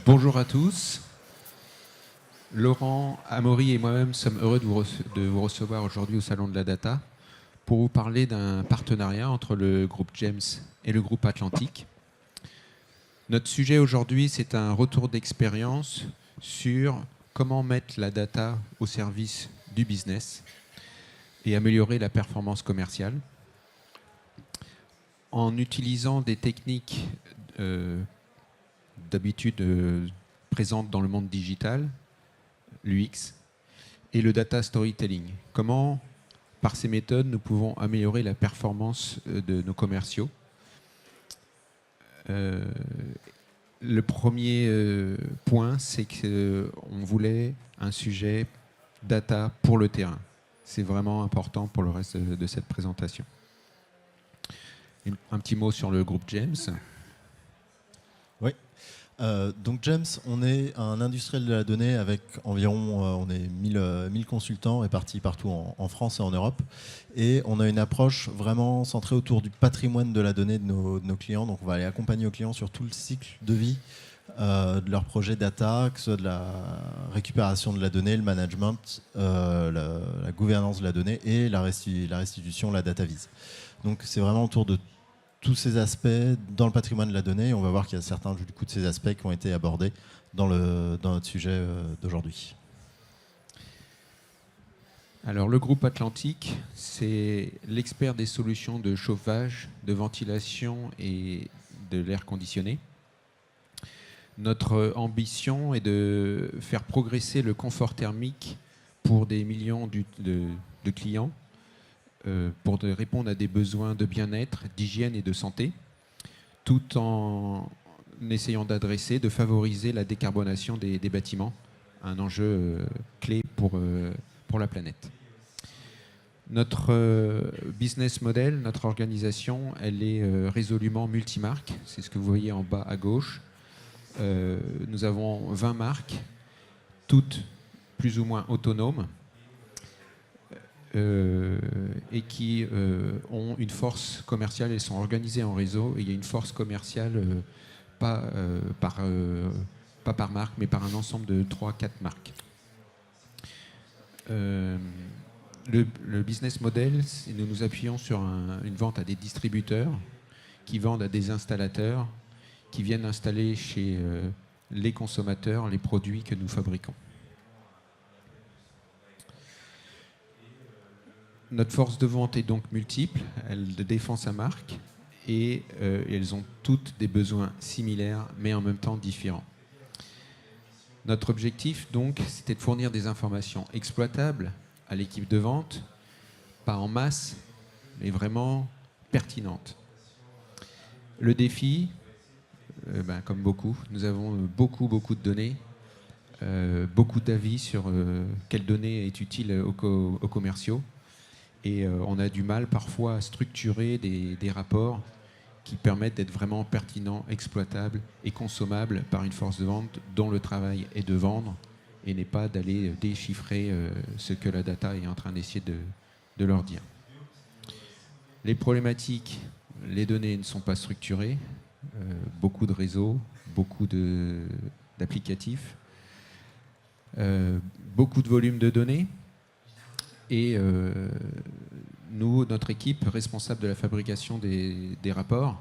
Bonjour à tous. Laurent, Amaury et moi-même sommes heureux de vous recevoir aujourd'hui au Salon de la Data pour vous parler d'un partenariat entre le groupe James et le groupe Atlantique. Notre sujet aujourd'hui, c'est un retour d'expérience sur comment mettre la data au service du business et améliorer la performance commerciale en utilisant des techniques d'habitude présentes dans le monde digital, l'UX, et le data storytelling. Comment, par ces méthodes, nous pouvons améliorer la performance de nos commerciaux. Le premier point, c'est qu'on voulait un sujet data pour le terrain. C'est vraiment important pour le reste de cette présentation. Un petit mot sur le groupe James. Oui. Donc James, on est un industriel de la donnée avec environ on est 1000 consultants répartis partout en France et en Europe. Et on a une approche vraiment centrée autour du patrimoine de la donnée de nos clients. Donc on va aller accompagner nos clients sur tout le cycle de vie de leur projet data, que ce soit de la récupération de la donnée, le management, la gouvernance de la donnée et la restitution, la data vise. Donc c'est vraiment autour de tous ces aspects dans le patrimoine de la donnée. On va voir qu'il y a certains du coup, de ces aspects qui ont été abordés dans notre sujet d'aujourd'hui. Alors, le groupe Atlantique, c'est l'expert des solutions de chauffage, de ventilation et de l'air conditionné. Notre ambition est de faire progresser le confort thermique pour des millions de clients, pour répondre à des besoins de bien-être, d'hygiène et de santé, tout en essayant d'adresser, de favoriser la décarbonation des bâtiments, un enjeu clé pour la planète. Notre business model, notre organisation, elle est résolument multimarque. C'est ce que vous voyez en bas à gauche. Nous avons 20 marques, toutes plus ou moins autonomes, et qui ont une force commerciale. Elles sont organisées en réseau et il y a une force commerciale pas par marque, mais par un ensemble de 3-4 marques. Le business model, nous nous appuyons sur une vente à des distributeurs qui vendent à des installateurs qui viennent installer chez les consommateurs les produits que nous fabriquons. Notre force de vente est donc multiple, elle défend sa marque et elles ont toutes des besoins similaires mais en même temps différents. Notre objectif donc, c'était de fournir des informations exploitables à l'équipe de vente, pas en masse, mais vraiment pertinentes. Le défi, comme beaucoup, nous avons beaucoup de données, beaucoup d'avis sur quelle donnée est utile aux commerciaux. Et on a du mal parfois à structurer des rapports qui permettent d'être vraiment pertinents, exploitables et consommables par une force de vente dont le travail est de vendre et n'est pas d'aller déchiffrer ce que la data est en train d'essayer de leur dire. Les problématiques, les données ne sont pas structurées, beaucoup de réseaux, beaucoup d'applicatifs, beaucoup de volume de données. Et nous, notre équipe responsable de la fabrication des rapports,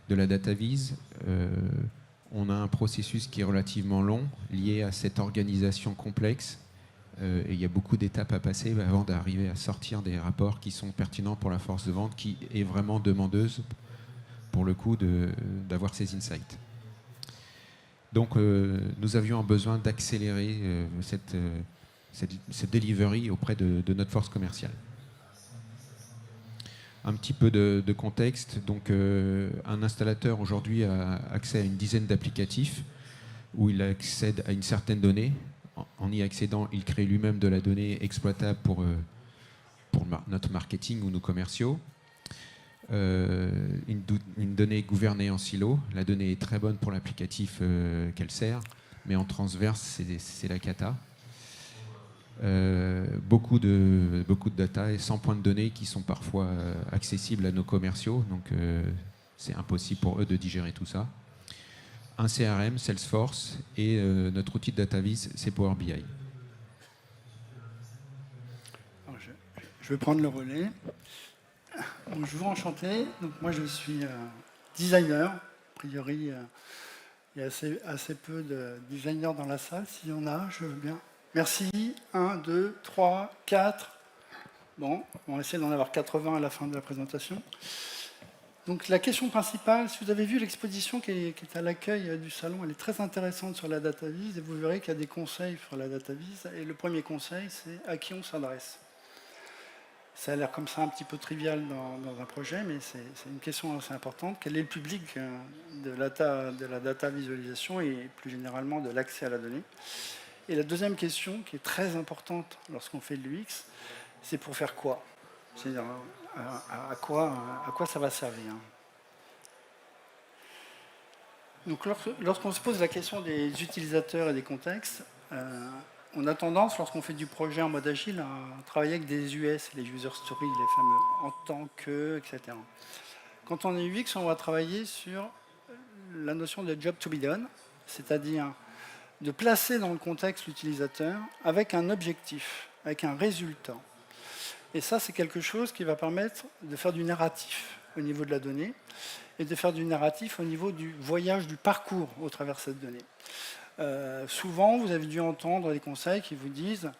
de la data vise, on a un processus qui est relativement long, lié à cette organisation complexe. Et il y a beaucoup d'étapes à passer avant d'arriver à sortir des rapports qui sont pertinents pour la force de vente, qui est vraiment demandeuse, pour le coup, d'avoir ces insights. Donc, nous avions besoin d'accélérer cette delivery auprès de notre force commerciale. Un petit peu de contexte. Donc, un installateur aujourd'hui a accès à une dizaine d'applicatifs où il accède à une certaine donnée. En y accédant, il crée lui-même de la donnée exploitable pour notre marketing ou nos commerciaux. Une donnée gouvernée en silo. La donnée est très bonne pour l'applicatif qu'elle sert, mais en transverse, c'est la cata. Beaucoup de data et 100 points de données qui sont parfois accessibles à nos commerciaux, donc c'est impossible pour eux de digérer tout ça. un CRM, Salesforce, et notre outil de DataVis, c'est Power BI. Alors, je vais prendre le relais. Bonjour, enchanté. Donc, moi, je suis designer. A priori, il y a assez peu de designers dans la salle. S'il y en a, je veux bien. Merci. 1, 2, 3, 4. Bon, on va essayer d'en avoir 80 à la fin de la présentation. Donc la question principale, si vous avez vu l'exposition qui est à l'accueil du salon, elle est très intéressante sur la DataVis, et vous verrez qu'il y a des conseils sur la DataVis. Et le premier conseil, c'est à qui on s'adresse. Ça a l'air comme ça un petit peu trivial dans un projet, mais c'est une question assez importante. Quel est le public de la data visualisation et plus généralement de l'accès à la donnée? Et la deuxième question, qui est très importante lorsqu'on fait de l'UX, c'est pour faire quoi? C'est-à-dire à quoi ça va servir? Donc lorsqu'on se pose la question des utilisateurs et des contextes, on a tendance, lorsqu'on fait du projet en mode agile, à travailler avec des US, les user stories, les fameux en tant que, etc. Quand on est UX, on va travailler sur la notion de job to be done, c'est-à-dire de placer dans le contexte l'utilisateur avec un objectif, avec un résultat. Et ça, c'est quelque chose qui va permettre de faire du narratif au niveau de la donnée et de faire du narratif au niveau du voyage, du parcours au travers de cette donnée. Souvent, vous avez dû entendre des conseils qui vous disent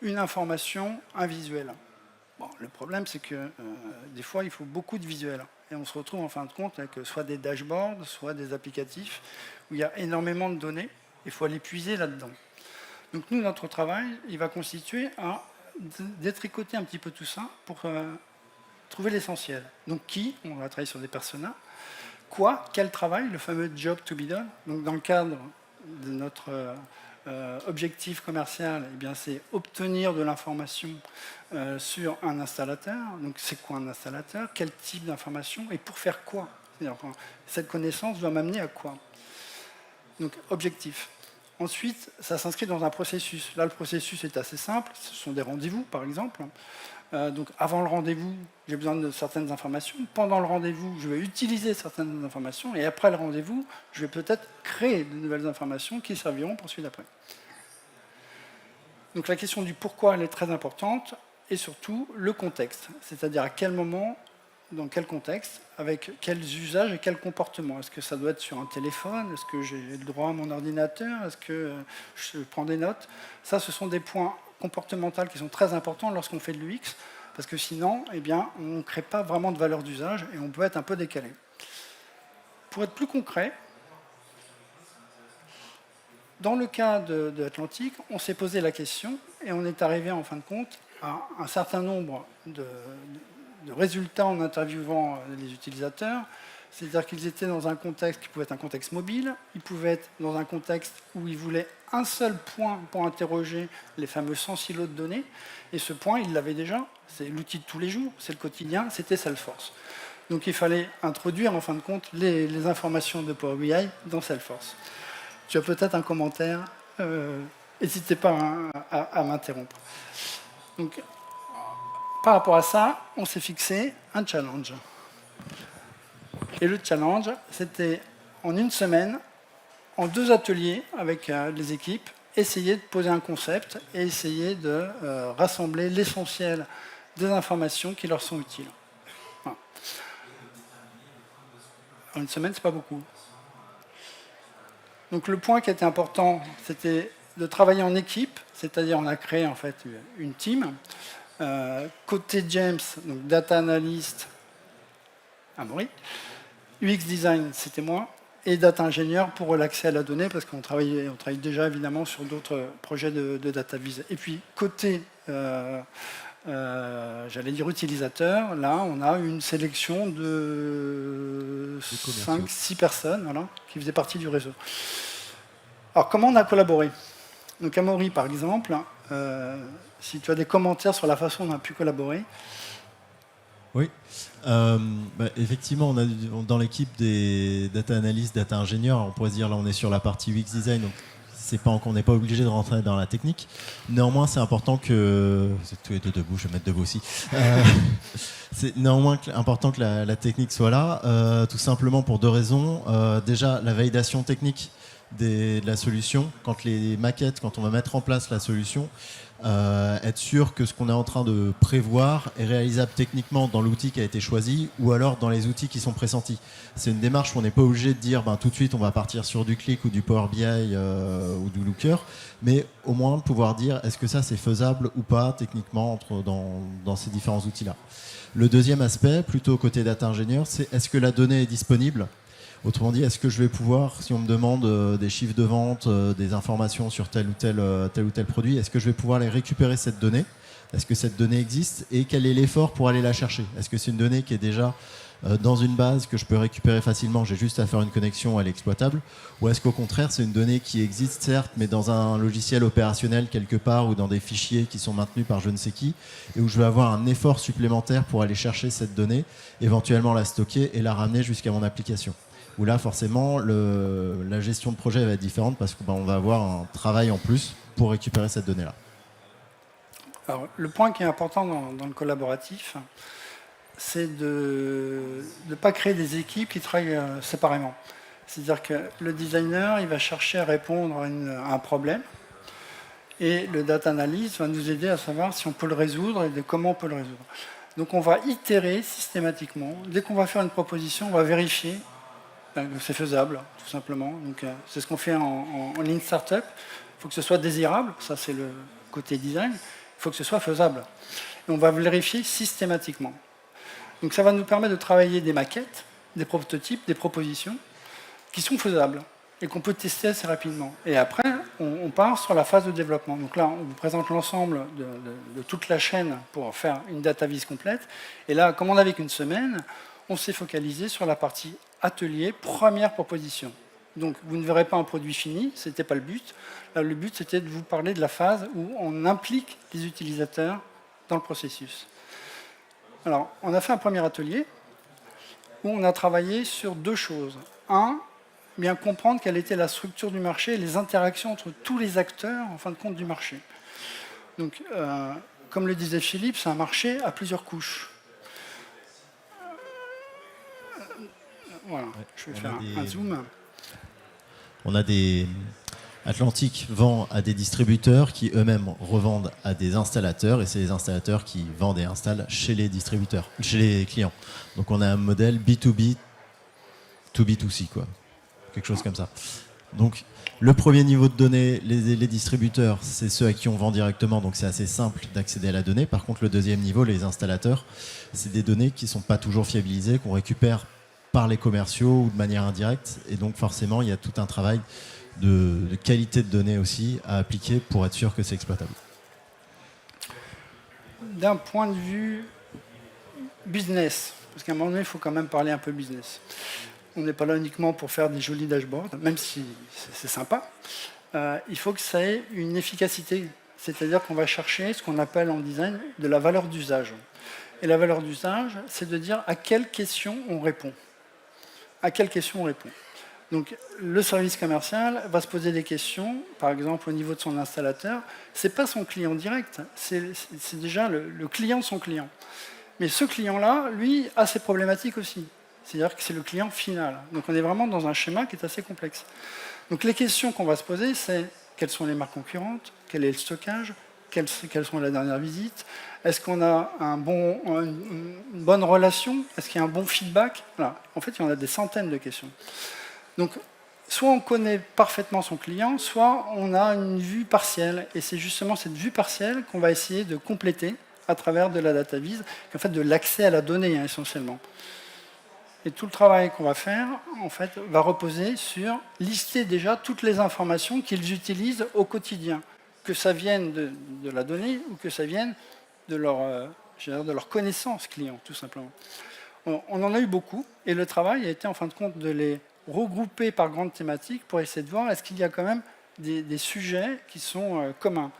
une information, un visuel. Bon, le problème, c'est que des fois, il faut beaucoup de visuels. Et on se retrouve en fin de compte avec soit des dashboards, soit des applicatifs où il y a énormément de données. Il faut aller puiser là-dedans. Donc nous, notre travail, il va constituer à détricoter un petit peu tout ça pour trouver l'essentiel. Donc qui? On va travailler sur des personas. Quoi? Quel travail? Le fameux job to be done. Donc dans le cadre de notre objectif commercial, eh bien, c'est obtenir de l'information sur un installateur. Donc c'est quoi un installateur? Quel type d'information? Et pour faire quoi? C'est-à-dire, cette connaissance doit m'amener à quoi? Donc objectif. Ensuite, ça s'inscrit dans un processus. Là, le processus est assez simple. Ce sont des rendez-vous, par exemple. Donc, avant le rendez-vous, j'ai besoin de certaines informations. Pendant le rendez-vous, je vais utiliser certaines informations. Et après le rendez-vous, je vais peut-être créer de nouvelles informations qui serviront pour celui d'après. Donc, la question du pourquoi, elle est très importante. Et surtout, le contexte. C'est-à-dire à quel moment, dans quel contexte, avec quels usages et quels comportements. Est-ce que ça doit être sur un téléphone? Est-ce que j'ai le droit à mon ordinateur? Est-ce que je prends des notes? Ça, ce sont des points comportementaux qui sont très importants lorsqu'on fait de l'UX, parce que sinon, eh bien, on ne crée pas vraiment de valeur d'usage et on peut être un peu décalé. Pour être plus concret, dans le cas de Atlantic, on s'est posé la question et on est arrivé en fin de compte à un certain nombre de résultats en interviewant les utilisateurs. C'est-à-dire qu'ils étaient dans un contexte qui pouvait être un contexte mobile, ils pouvaient être dans un contexte où ils voulaient un seul point pour interroger les fameux 100 silos de données, et ce point, ils l'avaient déjà, c'est l'outil de tous les jours, c'est le quotidien, c'était Salesforce. Donc il fallait introduire en fin de compte les informations de Power BI dans Salesforce. Tu as peut-être un commentaire, n'hésitez pas à m'interrompre. Donc, par rapport à ça, on s'est fixé un challenge. Et le challenge, c'était en une semaine, en 2 ateliers avec les équipes, essayer de poser un concept et essayer de rassembler l'essentiel des informations qui leur sont utiles. Voilà. En une semaine, c'est pas beaucoup. Donc le point qui était important, c'était de travailler en équipe, c'est-à-dire on a créé en fait une team. Côté James, donc data analyst, Amaury. UX design, c'était moi. Et data ingénieur pour l'accès à la donnée, parce qu'on travaille déjà évidemment sur d'autres projets de data vis. Et puis côté, j'allais dire utilisateur, là on a une sélection de 5-6 personnes voilà, qui faisaient partie du réseau. Alors comment on a collaboré? Donc Amaury par exemple, si tu as des commentaires sur la façon dont on a pu collaborer. Oui, effectivement, on a dans l'équipe des data analystes, data ingénieurs, on pourrait se dire là on est sur la partie UX design, donc on n'est pas obligé de rentrer dans la technique. Néanmoins, c'est important que... Vous êtes tous les deux debout, je vais me mettre debout aussi. C'est néanmoins important que la technique soit là, tout simplement pour deux raisons. Déjà, la validation technique de la solution, quand on va mettre en place la solution, être sûr que ce qu'on est en train de prévoir est réalisable techniquement dans l'outil qui a été choisi ou alors dans les outils qui sont pressentis. C'est une démarche où on n'est pas obligé de dire tout de suite on va partir sur du Qlik ou du Power BI ou du Looker, mais au moins de pouvoir dire est-ce que ça c'est faisable ou pas techniquement dans ces différents outils-là. Le deuxième aspect, plutôt côté data ingénieur, c'est est-ce que la donnée est disponible ? Autrement dit, est-ce que je vais pouvoir, si on me demande des chiffres de vente, des informations sur tel ou tel produit, est-ce que je vais pouvoir les récupérer cette donnée ? Est-ce que cette donnée existe ? Et quel est l'effort pour aller la chercher ? Est-ce que c'est une donnée qui est déjà dans une base que je peux récupérer facilement, j'ai juste à faire une connexion, elle est exploitable ? Ou est-ce qu'au contraire, c'est une donnée qui existe certes, mais dans un logiciel opérationnel quelque part ou dans des fichiers qui sont maintenus par je ne sais qui, et où je vais avoir un effort supplémentaire pour aller chercher cette donnée, éventuellement la stocker et la ramener jusqu'à mon application ? Où là, forcément, la gestion de projet va être différente parce qu'on va avoir un travail en plus pour récupérer cette donnée-là. Alors, le point qui est important dans le collaboratif, c'est de ne pas créer des équipes qui travaillent séparément. C'est-à-dire que le designer, il va chercher à répondre à un problème et le data analyst va nous aider à savoir si on peut le résoudre et de comment on peut le résoudre. Donc on va itérer systématiquement. Dès qu'on va faire une proposition, on va vérifier c'est faisable, tout simplement. Donc, c'est ce qu'on fait en Lean Startup. Il faut que ce soit désirable, ça c'est le côté design. Il faut que ce soit faisable. Et on va vérifier systématiquement. Donc ça va nous permettre de travailler des maquettes, des prototypes, des propositions qui sont faisables et qu'on peut tester assez rapidement. Et après, on part sur la phase de développement. Donc là, on vous présente l'ensemble de toute la chaîne pour faire une data vis complète. Et là, comme on n'avait qu'une semaine, on s'est focalisé sur la partie atelier, première proposition. Donc, vous ne verrez pas un produit fini, ce n'était pas le but. Là, le but, c'était de vous parler de la phase où on implique les utilisateurs dans le processus. Alors, on a fait un premier atelier où on a travaillé sur deux choses. Un, bien comprendre quelle était la structure du marché et les interactions entre tous les acteurs, en fin de compte, du marché. Donc, comme le disait Philippe, c'est un marché à plusieurs couches. Voilà, je vais faire un zoom. On a des... Atlantic vend à des distributeurs qui eux-mêmes revendent à des installateurs et c'est les installateurs qui vendent et installent chez les distributeurs, chez les clients. Donc on a un modèle B2B to B2C, quoi. Quelque chose comme ça. Donc le premier niveau de données, les distributeurs, c'est ceux à qui on vend directement, donc c'est assez simple d'accéder à la donnée. Par contre, le deuxième niveau, les installateurs, c'est des données qui ne sont pas toujours fiabilisées, qu'on récupère par les commerciaux ou de manière indirecte. Et donc forcément, il y a tout un travail de qualité de données aussi à appliquer pour être sûr que c'est exploitable. D'un point de vue business, parce qu'à un moment donné, il faut quand même parler un peu business. On n'est pas là uniquement pour faire des jolis dashboards, même si c'est sympa. Il faut que ça ait une efficacité. C'est-à-dire qu'on va chercher ce qu'on appelle en design de la valeur d'usage. Et la valeur d'usage, c'est de dire à quelle question on répond. À quelle question on répond. Donc, le service commercial va se poser des questions, par exemple au niveau de son installateur. Ce n'est pas son client direct, c'est déjà le client de son client. Mais ce client-là, lui, a ses problématiques aussi. C'est-à-dire que c'est le client final. Donc, on est vraiment dans un schéma qui est assez complexe. Donc, les questions qu'on va se poser, c'est quelles sont les marques concurrentes, quel est le stockage, quelles sont les dernières visites, est-ce qu'on a une bonne relation, est-ce qu'il y a un bon feedback. Voilà. En fait, il y en a des centaines de questions. Donc, soit on connaît parfaitement son client, soit on a une vue partielle. Et c'est justement cette vue partielle qu'on va essayer de compléter à travers de la data vis, en fait de l'accès à la donnée essentiellement. Et tout le travail qu'on va faire, en fait, va reposer sur lister déjà toutes les informations qu'ils utilisent au quotidien, que ça vienne de la donnée ou que ça vienne de leur connaissance client, tout simplement. On en a eu beaucoup, et le travail a été en fin de compte de les regrouper par grandes thématiques pour essayer de voir est-ce qu'il y a quand même des sujets qui sont communs.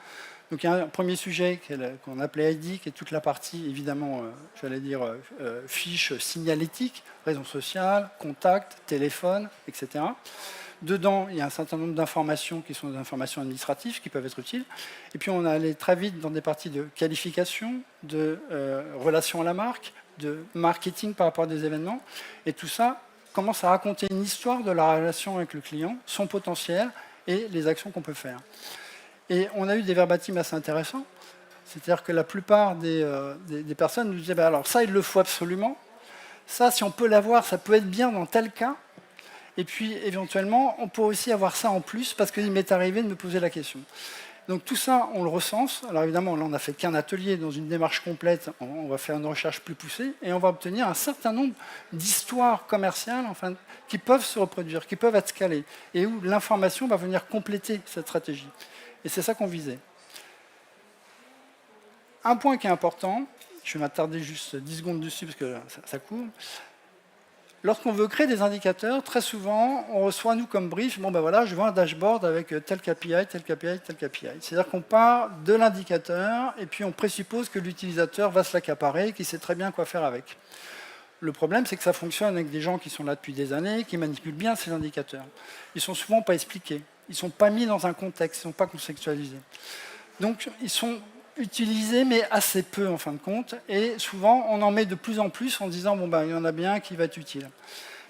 Donc il y a un premier sujet qu'on appelait ID, qui est toute la partie, évidemment, fiche signalétique, réseau social, contact, téléphone, etc. Dedans, il y a un certain nombre d'informations qui sont des informations administratives qui peuvent être utiles. Et puis, on est allé très vite dans des parties de qualification, de relation à la marque, de marketing par rapport à des événements. Et tout ça commence à raconter une histoire de la relation avec le client, son potentiel et les actions qu'on peut faire. Et on a eu des verbatims assez intéressants. C'est-à-dire que la plupart des personnes nous disaient alors ça, il le faut absolument. Ça, si on peut l'avoir, ça peut être bien dans tel cas. Et puis, éventuellement, on peut aussi avoir ça en plus, parce qu'il m'est arrivé de me poser la question. Donc tout ça, on le recense. Alors évidemment, là, on n'a fait qu'un atelier. Dans une démarche complète, on va faire une recherche plus poussée, et on va obtenir un certain nombre d'histoires commerciales enfin, qui peuvent se reproduire, qui peuvent être scalées, et où l'information va venir compléter cette stratégie. Et c'est ça qu'on visait. Un point qui est important, je vais m'attarder juste 10 secondes dessus parce que ça court. Lorsqu'on veut créer des indicateurs, très souvent, on reçoit, nous, comme brief, bon ben voilà, je veux un dashboard avec tel KPI, tel KPI, tel KPI. C'est-à-dire qu'on part de l'indicateur et puis on présuppose que l'utilisateur va se l'accaparer, qu'il sait très bien quoi faire avec. Le problème, c'est que ça fonctionne avec des gens qui sont là depuis des années, qui manipulent bien ces indicateurs. Ils ne sont souvent pas expliqués, ils ne sont pas mis dans un contexte, ils ne sont pas contextualisés. Donc, ils sont utilisés, mais assez peu en fin de compte, et souvent on en met de plus en plus en disant bon ben il y en a bien qui va être utile.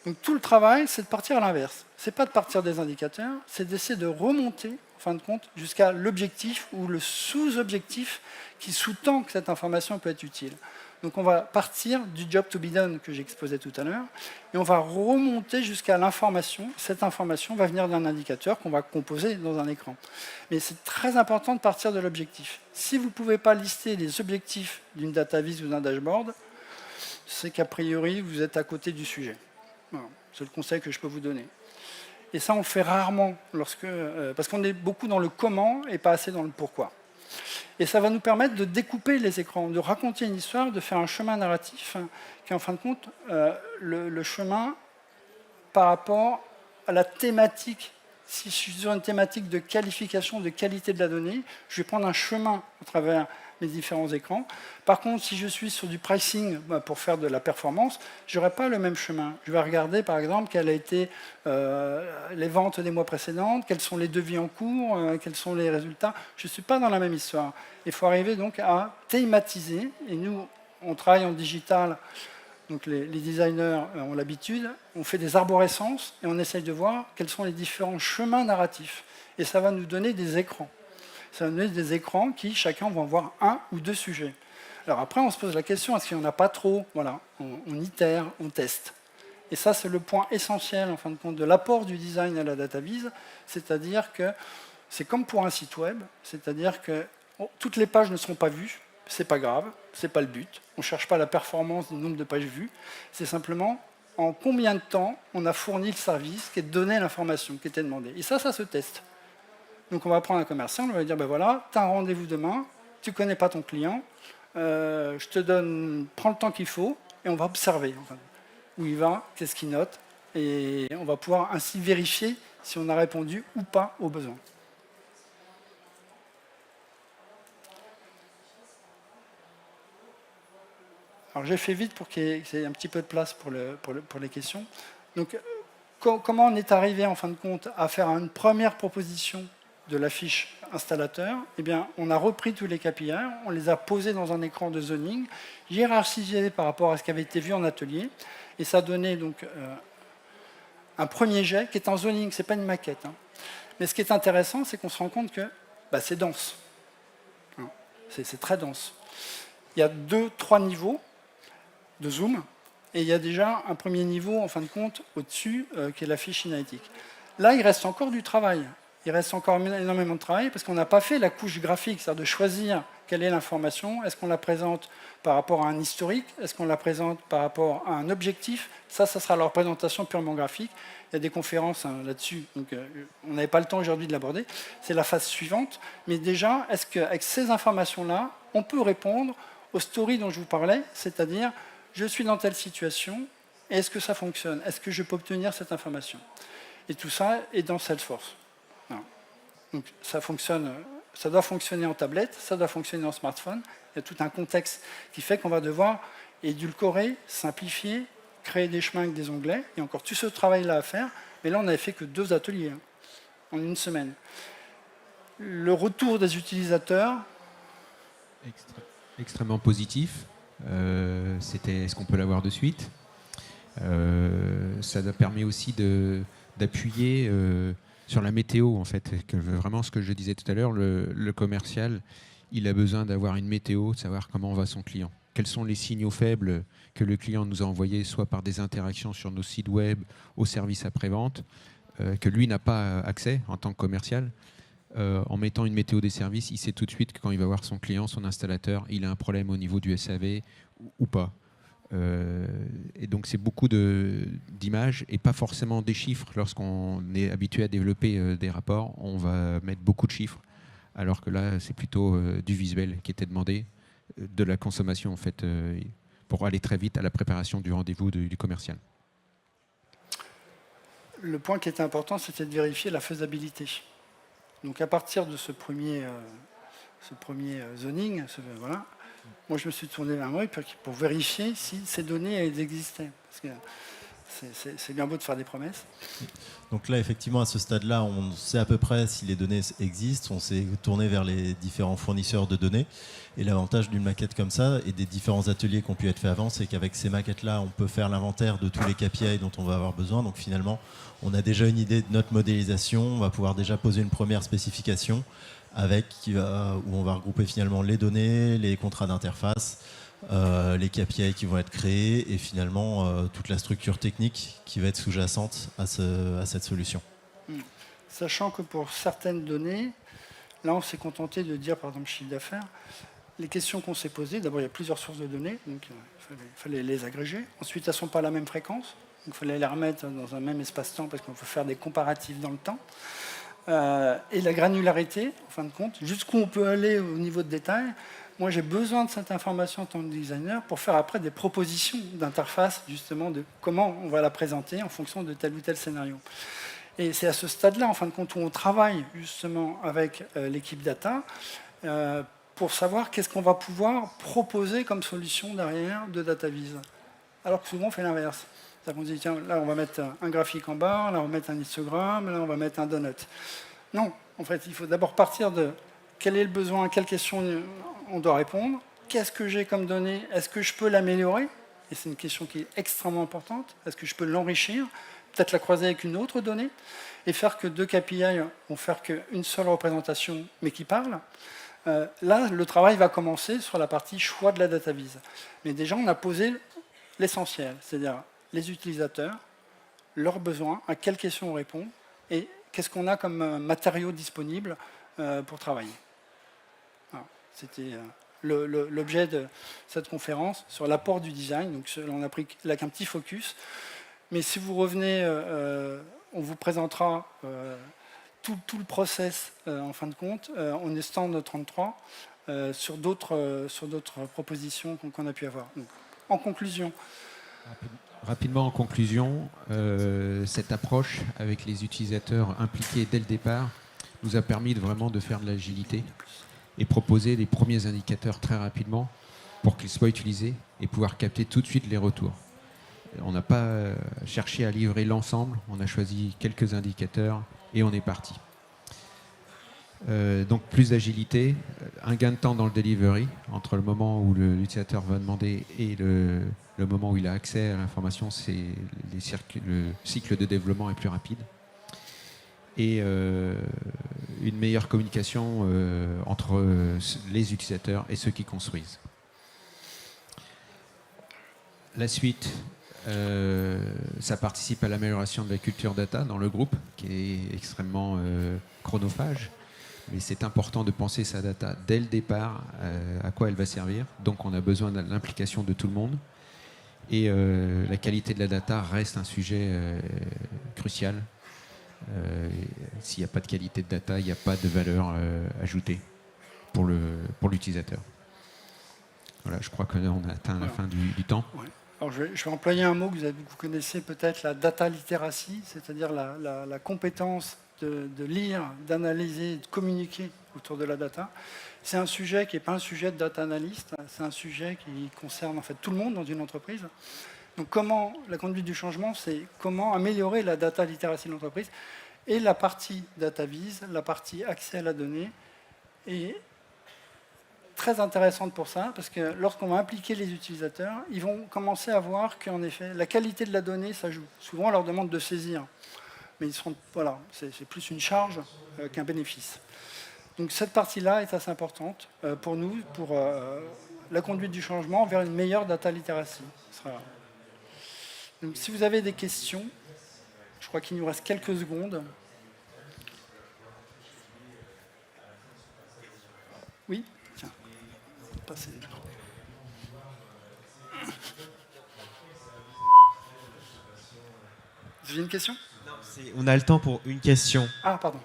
Donc tout le travail, c'est de partir à l'inverse. C'est pas de partir des indicateurs, c'est d'essayer de remonter en fin de compte jusqu'à l'objectif ou le sous-objectif qui sous-tend que cette information peut être utile. Donc on va partir du job to be done que j'exposais tout à l'heure, et on va remonter jusqu'à l'information. Cette information va venir d'un indicateur qu'on va composer dans un écran. Mais c'est très important de partir de l'objectif. Si vous ne pouvez pas lister les objectifs d'une data vis ou d'un dashboard, c'est qu'a priori, vous êtes à côté du sujet. Voilà. C'est le conseil que je peux vous donner. Et ça, on le fait rarement, parce qu'on est beaucoup dans le comment et pas assez dans le pourquoi. Et ça va nous permettre de découper les écrans, de raconter une histoire, de faire un chemin narratif qui est en fin de compte le chemin par rapport à la thématique. Si je suis sur une thématique de qualification, de qualité de la donnée, je vais prendre un chemin à travers mes différents écrans. Par contre, si je suis sur du pricing pour faire de la performance, je n'aurai pas le même chemin. Je vais regarder, par exemple, quelles ont été les ventes des mois précédentes, quels sont les devis en cours, quels sont les résultats. Je ne suis pas dans la même histoire. Il faut arriver donc à thématiser. Et nous, on travaille en digital. Donc les designers ont l'habitude, on fait des arborescences et on essaye de voir quels sont les différents chemins narratifs. Et ça va nous donner des écrans. Ça va nous donner des écrans qui, chacun, vont avoir un ou deux sujets. Alors après, on se pose la question, est-ce qu'il n'y en a pas trop? Voilà, on itère, on teste. Et ça, c'est le point essentiel, en fin de compte, de l'apport du design à la data vise, c'est-à-dire que c'est comme pour un site web, c'est-à-dire que toutes les pages ne seront pas vues, c'est pas grave, c'est pas le but. On ne cherche pas la performance du nombre de pages vues. C'est simplement en combien de temps on a fourni le service qui est donné l'information qui était demandée. Et ça se teste. Donc on va prendre un commercial, on va lui dire ben voilà, tu as un rendez-vous demain, tu ne connais pas ton client, je te donne, prends le temps qu'il faut, et on va observer enfin, où il va, qu'est-ce qu'il note, et on va pouvoir ainsi vérifier si on a répondu ou pas aux besoins. Alors j'ai fait vite pour qu'il y ait un petit peu de place pour les questions. Donc comment on est arrivé en fin de compte à faire une première proposition de la fiche installateur? Eh bien, on a repris tous les KPI, on les a posés dans un écran de zoning, hiérarchisé par rapport à ce qui avait été vu en atelier, et ça donnait donc un premier jet qui est en zoning, ce n'est pas une maquette. Hein. Mais ce qui est intéressant, c'est qu'on se rend compte que c'est dense. C'est très dense. Il y a 2-3 niveaux de zoom, et il y a déjà un premier niveau, en fin de compte, au-dessus, qui est la fiche analytique. Là, il reste encore du travail. Il reste encore énormément de travail, parce qu'on n'a pas fait la couche graphique, c'est-à-dire de choisir quelle est l'information. Est-ce qu'on la présente par rapport à un historique? Est-ce qu'on la présente par rapport à un objectif? Ça sera la représentation purement graphique. Il y a des conférences là-dessus, donc on n'avait pas le temps aujourd'hui de l'aborder. C'est la phase suivante. Mais déjà, est-ce qu'avec ces informations-là, on peut répondre aux stories dont je vous parlais, c'est-à-dire je suis dans telle situation, est-ce que ça fonctionne? Est-ce que je peux obtenir cette information? Et tout ça est dans Salesforce. Voilà. Donc ça doit fonctionner en tablette, ça doit fonctionner en smartphone. Il y a tout un contexte qui fait qu'on va devoir édulcorer, simplifier, créer des chemins avec des onglets. Et encore tout ce travail-là à faire, Mais là, on n'avait fait que 2 ateliers en une semaine. Le retour des utilisateurs... Extrêmement positif. Est-ce qu'on peut l'avoir de suite? Ça permet aussi d'appuyer sur la météo, en fait. Vraiment, ce que je disais tout à l'heure, le commercial, il a besoin d'avoir une météo, de savoir comment va son client. Quels sont les signaux faibles que le client nous a envoyés, soit par des interactions sur nos sites web, au service après-vente, que lui n'a pas accès en tant que commercial. En mettant une météo des services, il sait tout de suite que quand il va voir son client, son installateur, il a un problème au niveau du SAV ou pas. Et donc c'est beaucoup d'images et pas forcément des chiffres. Lorsqu'on est habitué à développer des rapports, on va mettre beaucoup de chiffres, alors que là c'est plutôt du visuel qui était demandé, de la consommation en fait, pour aller très vite à la préparation du rendez-vous du commercial. Le point qui était important, c'était de vérifier la faisabilité. Donc à partir de ce premier zoning, voilà, moi je me suis tourné vers moi pour vérifier si ces données elles existaient. Parce que c'est bien beau de faire des promesses. Donc là, effectivement, à ce stade-là, on sait à peu près si les données existent. On s'est tourné vers les différents fournisseurs de données. Et l'avantage d'une maquette comme ça et des différents ateliers qui ont pu être faits avant, c'est qu'avec ces maquettes-là, on peut faire l'inventaire de tous les KPI dont on va avoir besoin. Donc finalement, on a déjà une idée de notre modélisation. On va pouvoir déjà poser une première spécification où on va regrouper finalement les données, les contrats d'interface, les KPI qui vont être créés et finalement toute la structure technique qui va être sous-jacente à cette solution. Sachant que pour certaines données, là on s'est contenté de dire par exemple chiffre d'affaires, les questions qu'on s'est posées, d'abord il y a plusieurs sources de données, donc il fallait les agréger. Ensuite elles ne sont pas à la même fréquence, donc il fallait les remettre dans un même espace-temps parce qu'on peut faire des comparatifs dans le temps. Et la granularité, en fin de compte, jusqu'où on peut aller au niveau de détail. Moi, j'ai besoin de cette information en tant que designer pour faire après des propositions d'interface, justement, de comment on va la présenter en fonction de tel ou tel scénario. Et c'est à ce stade-là, en fin de compte, où on travaille justement avec l'équipe data pour savoir qu'est-ce qu'on va pouvoir proposer comme solution derrière de DataVis. Alors que souvent, on fait l'inverse. On dit, tiens, là, on va mettre un graphique en bas, là, on va mettre un histogramme, là, on va mettre un donut. Non, en fait, il faut d'abord partir de quel est le besoin, à quelle question on doit répondre, qu'est-ce que j'ai comme données, est-ce que je peux l'améliorer? Et c'est une question qui est extrêmement importante. Est-ce que je peux l'enrichir, peut-être la croiser avec une autre donnée, et faire que 2 KPI vont faire qu'une seule représentation, mais qui parle. Là, le travail va commencer sur la partie choix de la DataVis. Mais déjà, on a posé l'essentiel, c'est-à-dire les utilisateurs, leurs besoins, à quelles questions on répond, et qu'est-ce qu'on a comme matériaux disponibles pour travailler. C'était l'objet de cette conférence sur l'apport du design. Donc, on a pris là qu'un petit focus. Mais si vous revenez, on vous présentera tout le process en fin de compte. On est stand 33 sur d'autres propositions qu'on a pu avoir. Donc, en conclusion. Rapidement en conclusion, cette approche avec les utilisateurs impliqués dès le départ nous a permis vraiment de faire de l'agilité et proposer les premiers indicateurs très rapidement pour qu'ils soient utilisés et pouvoir capter tout de suite les retours. On n'a pas cherché à livrer l'ensemble, on a choisi quelques indicateurs et on est parti. Donc plus d'agilité, un gain de temps dans le delivery entre le moment où l'utilisateur va demander et le moment où il a accès à l'information, le cycle de développement est plus rapide. Et une meilleure communication entre les utilisateurs et ceux qui construisent. La suite, ça participe à l'amélioration de la culture data dans le groupe, qui est extrêmement chronophage. Mais c'est important de penser sa data dès le départ, à quoi elle va servir. Donc on a besoin de l'implication de tout le monde. Et la qualité de la data reste un sujet crucial. S'il n'y a pas de qualité de data, il n'y a pas de valeur ajoutée pour l'utilisateur. Voilà, je crois que là, on a atteint la fin du temps. Ouais. Alors, je vais employer un mot que vous connaissez peut-être, la data literacy, c'est-à-dire la compétence de lire, d'analyser, de communiquer autour de la data. C'est un sujet qui n'est pas un sujet de data analyst, c'est un sujet qui concerne en fait tout le monde dans une entreprise. Donc comment la conduite du changement, c'est comment améliorer la data littératie de l'entreprise. Et la partie data vise, la partie accès à la donnée, est très intéressante pour ça, parce que lorsqu'on va impliquer les utilisateurs, ils vont commencer à voir qu'en effet, la qualité de la donnée, ça joue. Souvent, on leur demande de saisir. Mais voilà, c'est plus une charge qu'un bénéfice. Donc cette partie-là est assez importante pour nous, pour la conduite du changement vers une meilleure data literacy. Donc si vous avez des questions, je crois qu'il nous reste quelques secondes. Oui, tiens, passez. Vous avez une question? Non, on a le temps pour une question. Ah, pardon.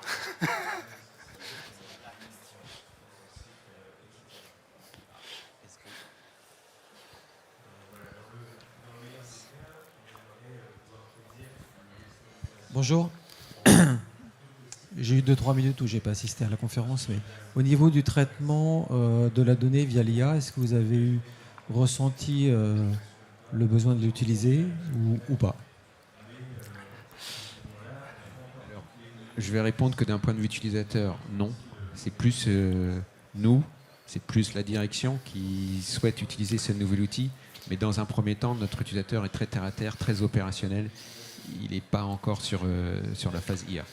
Bonjour. J'ai eu 2-3 minutes où je n'ai pas assisté à la conférence, mais au niveau du traitement de la donnée via l'IA, est-ce que vous avez ressenti le besoin de l'utiliser ou pas? Alors, je vais répondre que d'un point de vue utilisateur, non. C'est plus nous, c'est plus la direction qui souhaite utiliser ce nouvel outil. Mais dans un premier temps, notre utilisateur est très terre-à-terre, très opérationnel. Il n'est pas encore sur la phase IA.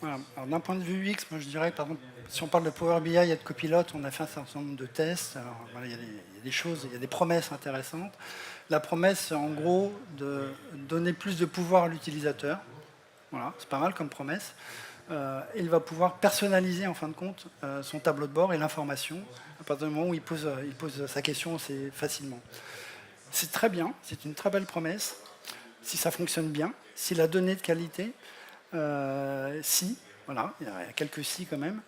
Voilà. Alors, d'un point de vue UX, moi je dirais, par exemple, si on parle de Power BI et de Copilot, on a fait un certain nombre de tests. Alors, voilà, il y a des choses, il y a des promesses intéressantes. La promesse, c'est en gros de donner plus de pouvoir à l'utilisateur. Voilà, c'est pas mal comme promesse. Il va pouvoir personnaliser, en fin de compte, son tableau de bord et l'information à partir du moment où il pose sa question assez facilement. C'est très bien, c'est une très belle promesse. Si ça fonctionne bien, si la donnée est de qualité, si, voilà, il y a quelques si quand même.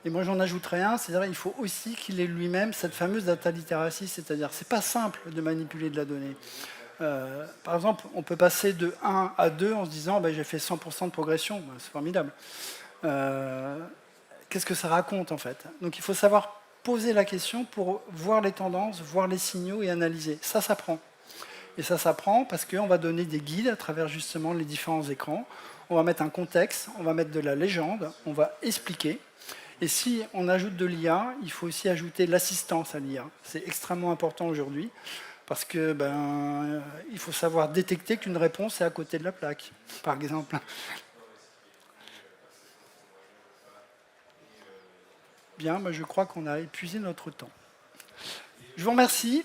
Et moi j'en ajouterais un, c'est-à-dire qu'il faut aussi qu'il ait lui-même cette fameuse data literacy, c'est-à-dire c'est pas simple de manipuler de la donnée. Par exemple, on peut passer de 1 à 2 en se disant j'ai fait 100% de progression, c'est formidable. Qu'est-ce que ça raconte en fait? Donc il faut savoir poser la question pour voir les tendances, voir les signaux et analyser. Ça s'apprend. Et ça s'apprend parce qu'on va donner des guides à travers justement les différents écrans. On va mettre un contexte, on va mettre de la légende, on va expliquer. Et si on ajoute de l'IA, il faut aussi ajouter l'assistance à l'IA. C'est extrêmement important aujourd'hui parce que il faut savoir détecter qu'une réponse est à côté de la plaque, par exemple. Bien, je crois qu'on a épuisé notre temps. Je vous remercie.